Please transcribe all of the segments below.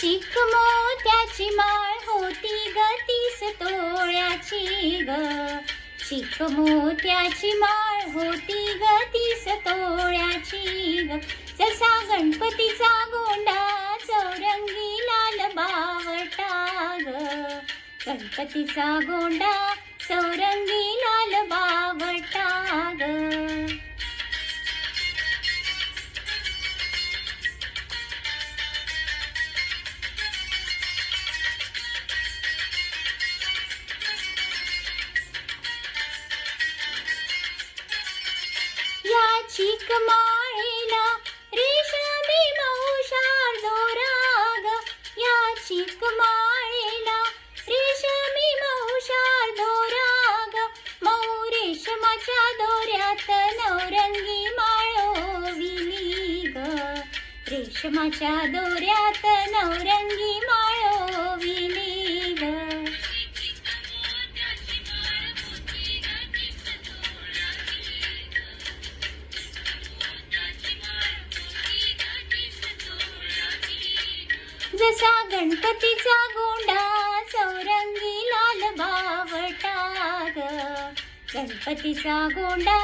चिक मोत्याची माळ होती ग 30 तोळ्याची ग. चिक मोत्याची माळ होती ग 30 तोळ्याची ग. जसा गणपतीचा गोंडा चौरंगी लाल बावटा ग. गणपतीचा गोंडा चौरंगी लाल बावटा ग. या चिक माळेला रेशमी मऊशार दोरा ग. या चिक माळेला रेशमी मऊशार दोरा ग. मऊ रेशमाच्या दोऱ्यात नवरंगी माळ ओविली ग. रेशमाच्या दोऱ्यात नवरंगी माळ ओविली ग. जसा गणपतीचा गोंडा चौरंगी लाल बावटा ग. गणपतीचा गोंडा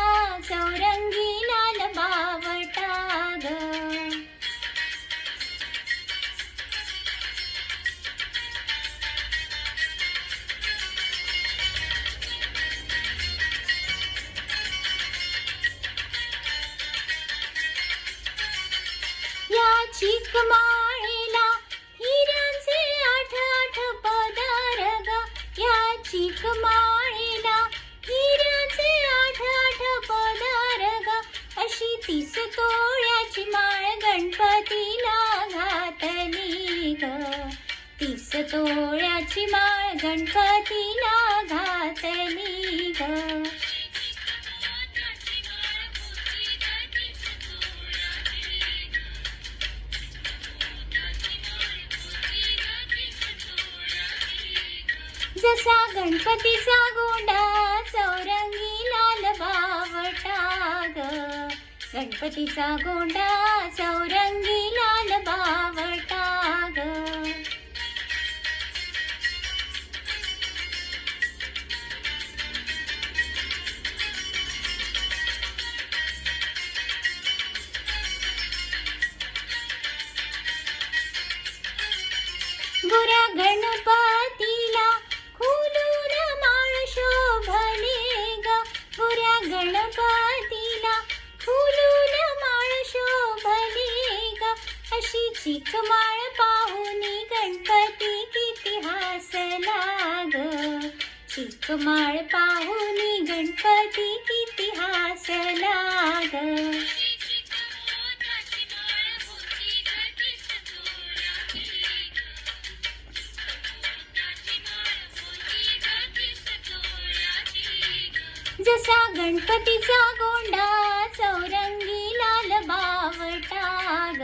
चौरंगी लाल बावटा ग. या चिक माळेला हिऱ्यांचे 8 पदर ग. या चिक माळेला हिऱ्यांचे 8 पदर ग. अशी 30 तोळ्याची माळ गणपतीला घातली ग. 30 तोळ्याची माळ गणपतीला घातली ग. जसा गणपतीचा गोंडा चौरंगी लाल बावटा ग. गणपतीचा गोंडा चौरंगी लाल बावटा ग. गोऱ्या गणपतीला खुलून माळ शोभली ग. गोऱ्या गणपतीला खुलून माळ शोभली ग. अशी चिक माळ पाहुनी गणपती किती हसला ग. चिक माळ पाहुनी गणपती किती हसला ग. जसा गणपतीचा गोंडा चौरंगी लाल बावटा ग.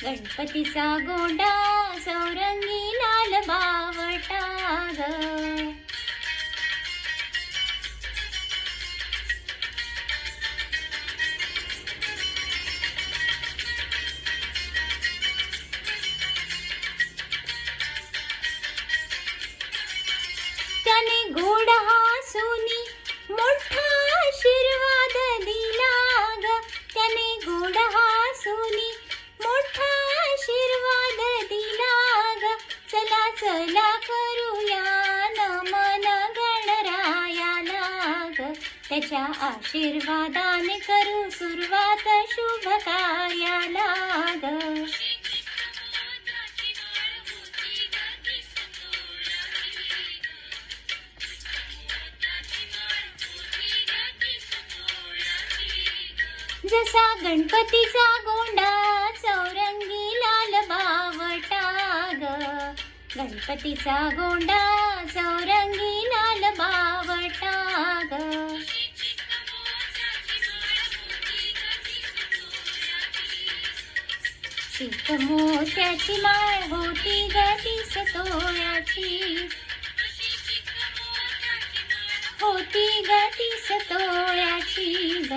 गणपतीचा गोंडा चौरंगी लाल बावटा ग. त्याने गोड हसूनी मोठा आशीर्वाद दिला ग. त्याने गोड हसूनी मोठा आशीर्वाद दिला ग. चला चला करूया नमन गणरायाला ग. त्याच्या आशीर्वादाने करू सुरुवात शुभ कार्याला ग. जसा गणपतीचा गोंडा चौरंगी लाल बावटा ग. गणपतीचा गोंडा चौरंगी लाल बावटा ग. चिक मोत्याची माळ होती ग 30 तोळ्याची. होती ग 30 तोळ्याची ग.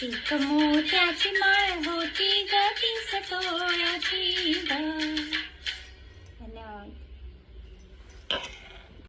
चिक मोत्याची माळ होती ग 30 तोळ्याची ग.